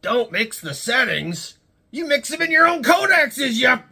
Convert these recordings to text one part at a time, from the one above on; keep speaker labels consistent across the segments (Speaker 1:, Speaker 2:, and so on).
Speaker 1: Don't mix the settings. You mix them in your own codexes, yup.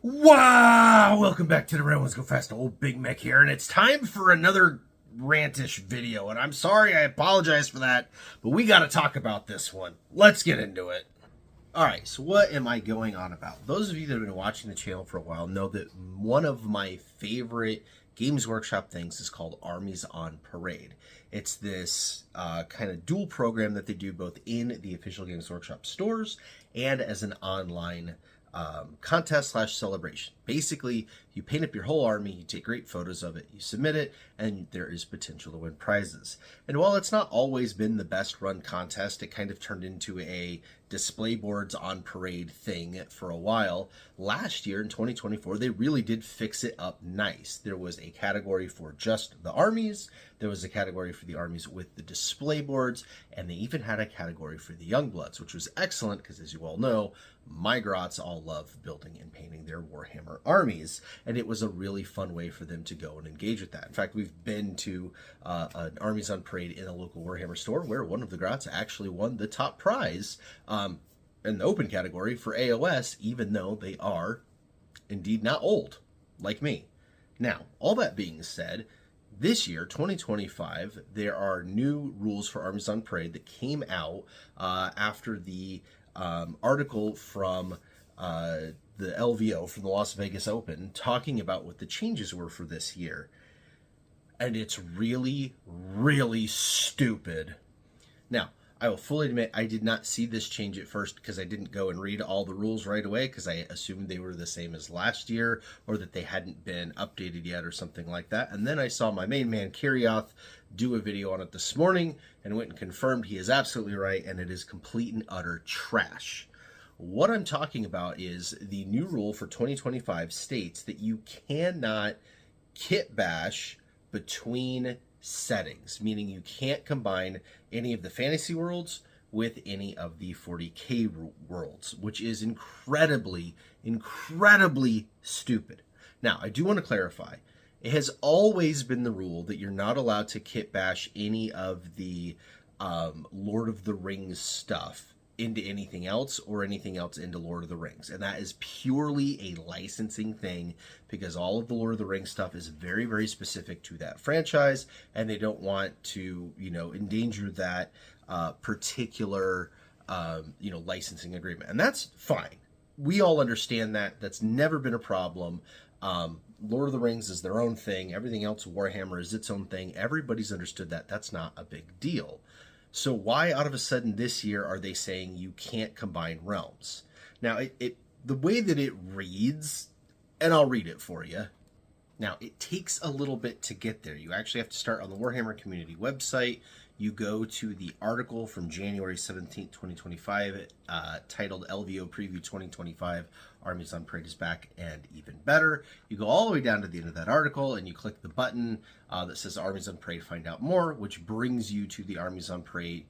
Speaker 1: Wow! Welcome back to the Railways Go Fast. Old Big Mek here, and it's time for another rantish video. And I'm sorry, I apologize for that, but we got to talk about this one. Let's get into it. All right, so what am I going on about? Those of you that have been watching the channel for a while know that one of my favorite Games Workshop things is called Armies on Parade. It's this kind of dual program that they do both in the official Games Workshop stores and as an online contest / celebration. Basically, you paint up your whole army, you take great photos of it, you submit it, and there is potential to win prizes. And while it's not always been the best run contest, it kind of turned into a display boards on parade thing for a while. Last year in 2024, they really did fix it up nice. There was a category for just the armies, there was a category for the armies with the display boards, and they even had a category for the young bloods, which was excellent because, as you all know, my grots all love building and painting their Warhammer armies, and it was a really fun way for them to go and engage with that. In fact, we've been to an Armies on Parade in a local Warhammer store where one of the grots actually won the top prize in the open category for AOS, even though they are indeed not old, like me. Now, all that being said, this year, 2025, there are new rules for Armies on Parade that came out after the article from the LVO, from the Las Vegas Open, talking about what the changes were for this year. And it's really, really stupid. Now, I will fully admit I did not see this change at first because I didn't go and read all the rules right away because I assumed they were the same as last year or that they hadn't been updated yet or something like that. And then I saw my main man, Kirioth, do a video on it this morning and went and confirmed he is absolutely right and it is complete and utter trash. What I'm talking about is the new rule for 2025 states that you cannot kit bash between settings, meaning you can't combine any of the fantasy worlds with any of the 40k worlds, which is incredibly, incredibly stupid. Now, I do want to clarify, it has always been the rule that you're not allowed to kit bash any of the Lord of the Rings stuff into anything else or anything else into Lord of the Rings. And that is purely a licensing thing because all of the Lord of the Rings stuff is very, very specific to that franchise and they don't want to, endanger that particular, licensing agreement. And that's fine. We all understand that. That's never been a problem. Lord of the Rings is their own thing. Everything else, Warhammer, is its own thing. Everybody's understood that. That's not a big deal. So why out of a sudden this year are they saying you can't combine realms? Now, the way that it reads, and I'll read it for you. Now, it takes a little bit to get there. You actually have to start on the Warhammer community website. You go to the article from January 17th, 2025, titled LVO Preview 2025, Armies on Parade is back and even better. You go all the way down to the end of that article and you click the button that says Armies on Parade Find Out More, which brings you to the Armies on Parade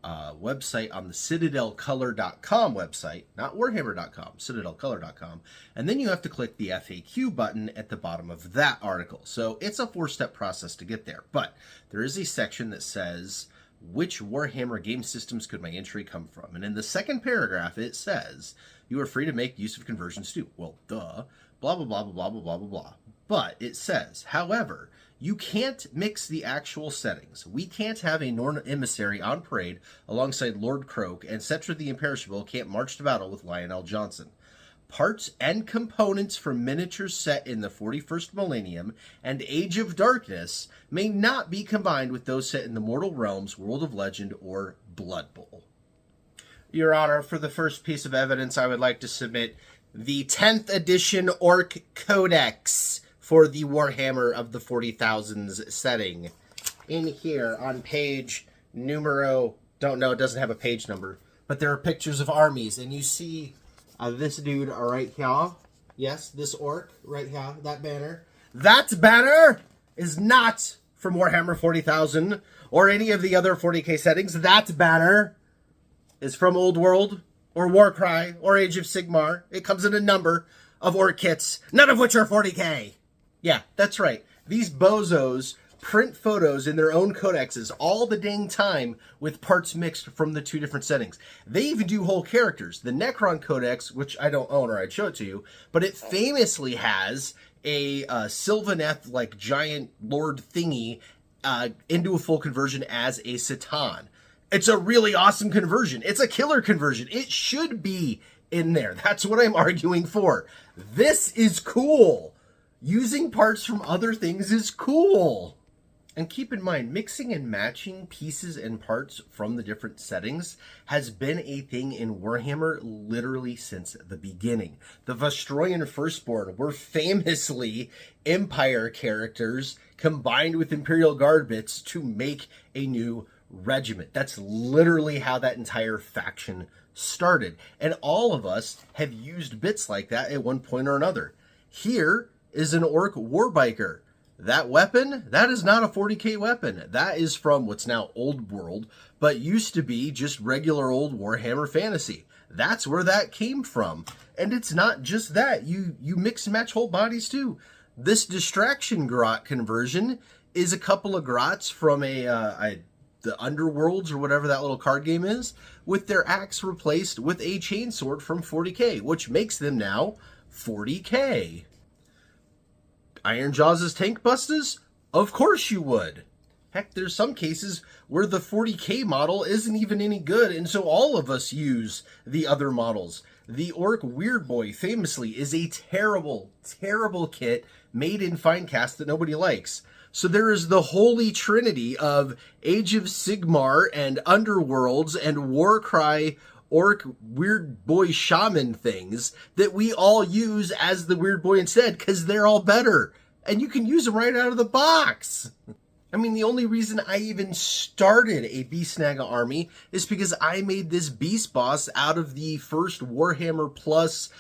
Speaker 1: website on the citadelcolor.com website, not warhammer.com, citadelcolor.com. And then you have to click the FAQ button at the bottom of that article. So it's a 4-step process to get there. But there is a section that says, which Warhammer game systems could my entry come from? And in the second paragraph, it says, you are free to make use of conversions too. Well, duh. Blah, blah, blah, blah, blah, blah, blah, blah, blah. But it says, however, you can't mix the actual settings. We can't have a Norn emissary on parade alongside Lord Croak, and Cetra the Imperishable can't march to battle with Lionel Johnson. Parts and components from miniatures set in the 41st millennium and Age of Darkness may not be combined with those set in the Mortal Realms, World of Legend, or Blood Bowl. Your Honor, for the first piece of evidence, I would like to submit the 10th edition Orc Codex for the Warhammer of the 40,000s setting. In here on page numero, don't know, it doesn't have a page number, but there are pictures of armies, and you see this dude right here. Yes, this orc right here, that banner. That banner is not from Warhammer 40,000 or any of the other 40k settings. That banner is from Old World, or Warcry, or Age of Sigmar. It comes in a number of orc kits, none of which are 40k. Yeah, that's right. These bozos print photos in their own codexes all the dang time with parts mixed from the two different settings. They even do whole characters. The Necron Codex, which I don't own or I'd show it to you, but it famously has a Sylvaneth, like, giant lord thingy into a full conversion as a Satan. It's a really awesome conversion. It's a killer conversion. It should be in there. That's what I'm arguing for. This is cool. Using parts from other things is cool. And keep in mind, mixing and matching pieces and parts from the different settings has been a thing in Warhammer literally since the beginning. The Vostroyan Firstborn were famously Empire characters combined with Imperial Guard bits to make a new regiment. That's literally how that entire faction started. And all of us have used bits like that at one point or another. Here is an Orc Warbiker. That weapon, that is not a 40k weapon. That is from what's now Old World, but used to be just regular old Warhammer Fantasy. That's where that came from. And it's not just that. You mix and match whole bodies too. This Distraction Grot conversion is a couple of Grots from the Underworlds or whatever that little card game is, with their axe replaced with a chainsword from 40k, which makes them now 40k. Iron Jaws' tank busters? Of course you would. Heck, there's some cases where the 40k model isn't even any good, and so all of us use the other models. The Orc Weird Boy, famously, is a terrible, terrible kit made in Finecast that nobody likes. So there is the holy trinity of Age of Sigmar and Underworlds and Warcry Orc Weird Boy Shaman things that we all use as the Weird Boy instead, because they're all better. And you can use them right out of the box. I mean, the only reason I even started a Beast Naga army is because I made this Beast Boss out of the first Warhammer Plus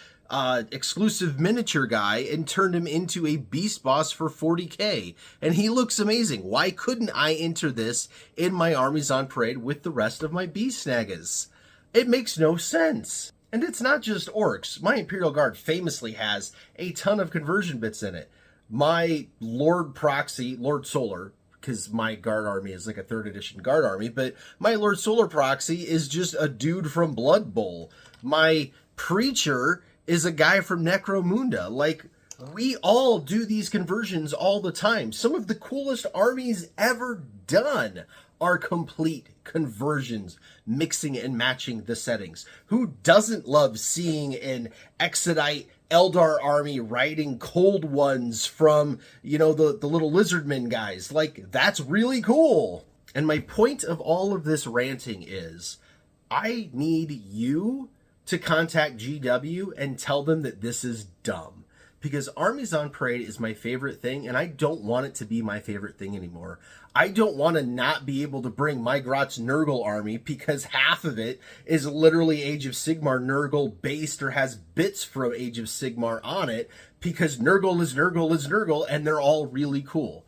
Speaker 1: exclusive miniature guy and turned him into a Beast Boss for 40k. And he looks amazing. Why couldn't I enter this in my armies on parade with the rest of my Beast Nagas? It makes no sense. And it's not just orcs. My Imperial Guard famously has a ton of conversion bits in it. My Lord Proxy, Lord Solar, because my Guard army is like a 3rd edition Guard army, but my Lord Solar Proxy is just a dude from Blood Bowl. My Preacher is a guy from Necromunda. Like, we all do these conversions all the time. Some of the coolest armies ever done are complete conversions, mixing and matching the settings. Who doesn't love seeing an Exodite Eldar army riding Cold Ones from, you know, the little Lizardmen guys? Like, that's really cool. And my point of all of this ranting is, I need you to contact GW and tell them that this is dumb. Because Armies on Parade is my favorite thing, and I don't want it to be my favorite thing anymore. I don't want to not be able to bring my Grotz Nurgle army because half of it is literally Age of Sigmar Nurgle based or has bits from Age of Sigmar on it, because Nurgle is Nurgle is Nurgle, and they're all really cool.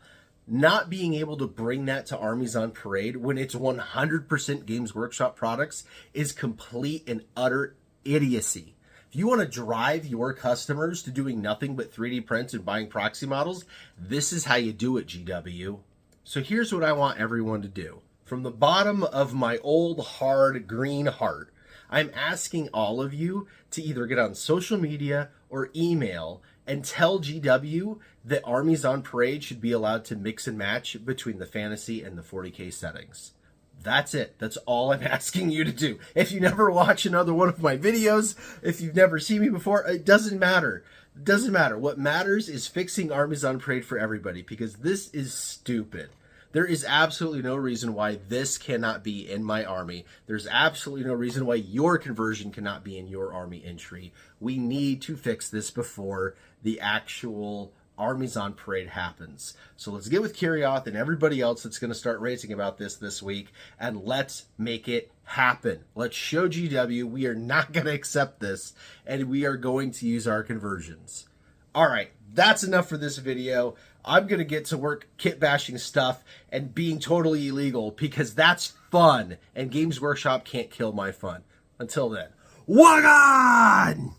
Speaker 1: Not being able to bring that to Armies on Parade when it's 100% Games Workshop products is complete and utter idiocy. If you want to drive your customers to doing nothing but 3D prints and buying proxy models, this is how you do it, GW. So here's what I want everyone to do. From the bottom of my old hard green heart, I'm asking all of you to either get on social media or email and tell GW that Armies on Parade should be allowed to mix and match between the fantasy and the 40k settings. That's it. That's all I'm asking you to do. If you never watch another one of my videos, if you've never seen me before, it doesn't matter. It doesn't matter. What matters is fixing Armies on Parade for everybody, because this is stupid. There is absolutely no reason why this cannot be in my army. There's absolutely no reason why your conversion cannot be in your army entry. We need to fix this before the actual Armies on Parade happens. So let's get with Kirioth and everybody else that's going to start ranting about this week, and let's make it happen. Let's show GW we are not going to accept this, and we are going to use our conversions. All right, that's enough for this video. I'm going to get to work kit bashing stuff and being totally illegal, because that's fun, and Games Workshop can't kill my fun. Until then, Wagon!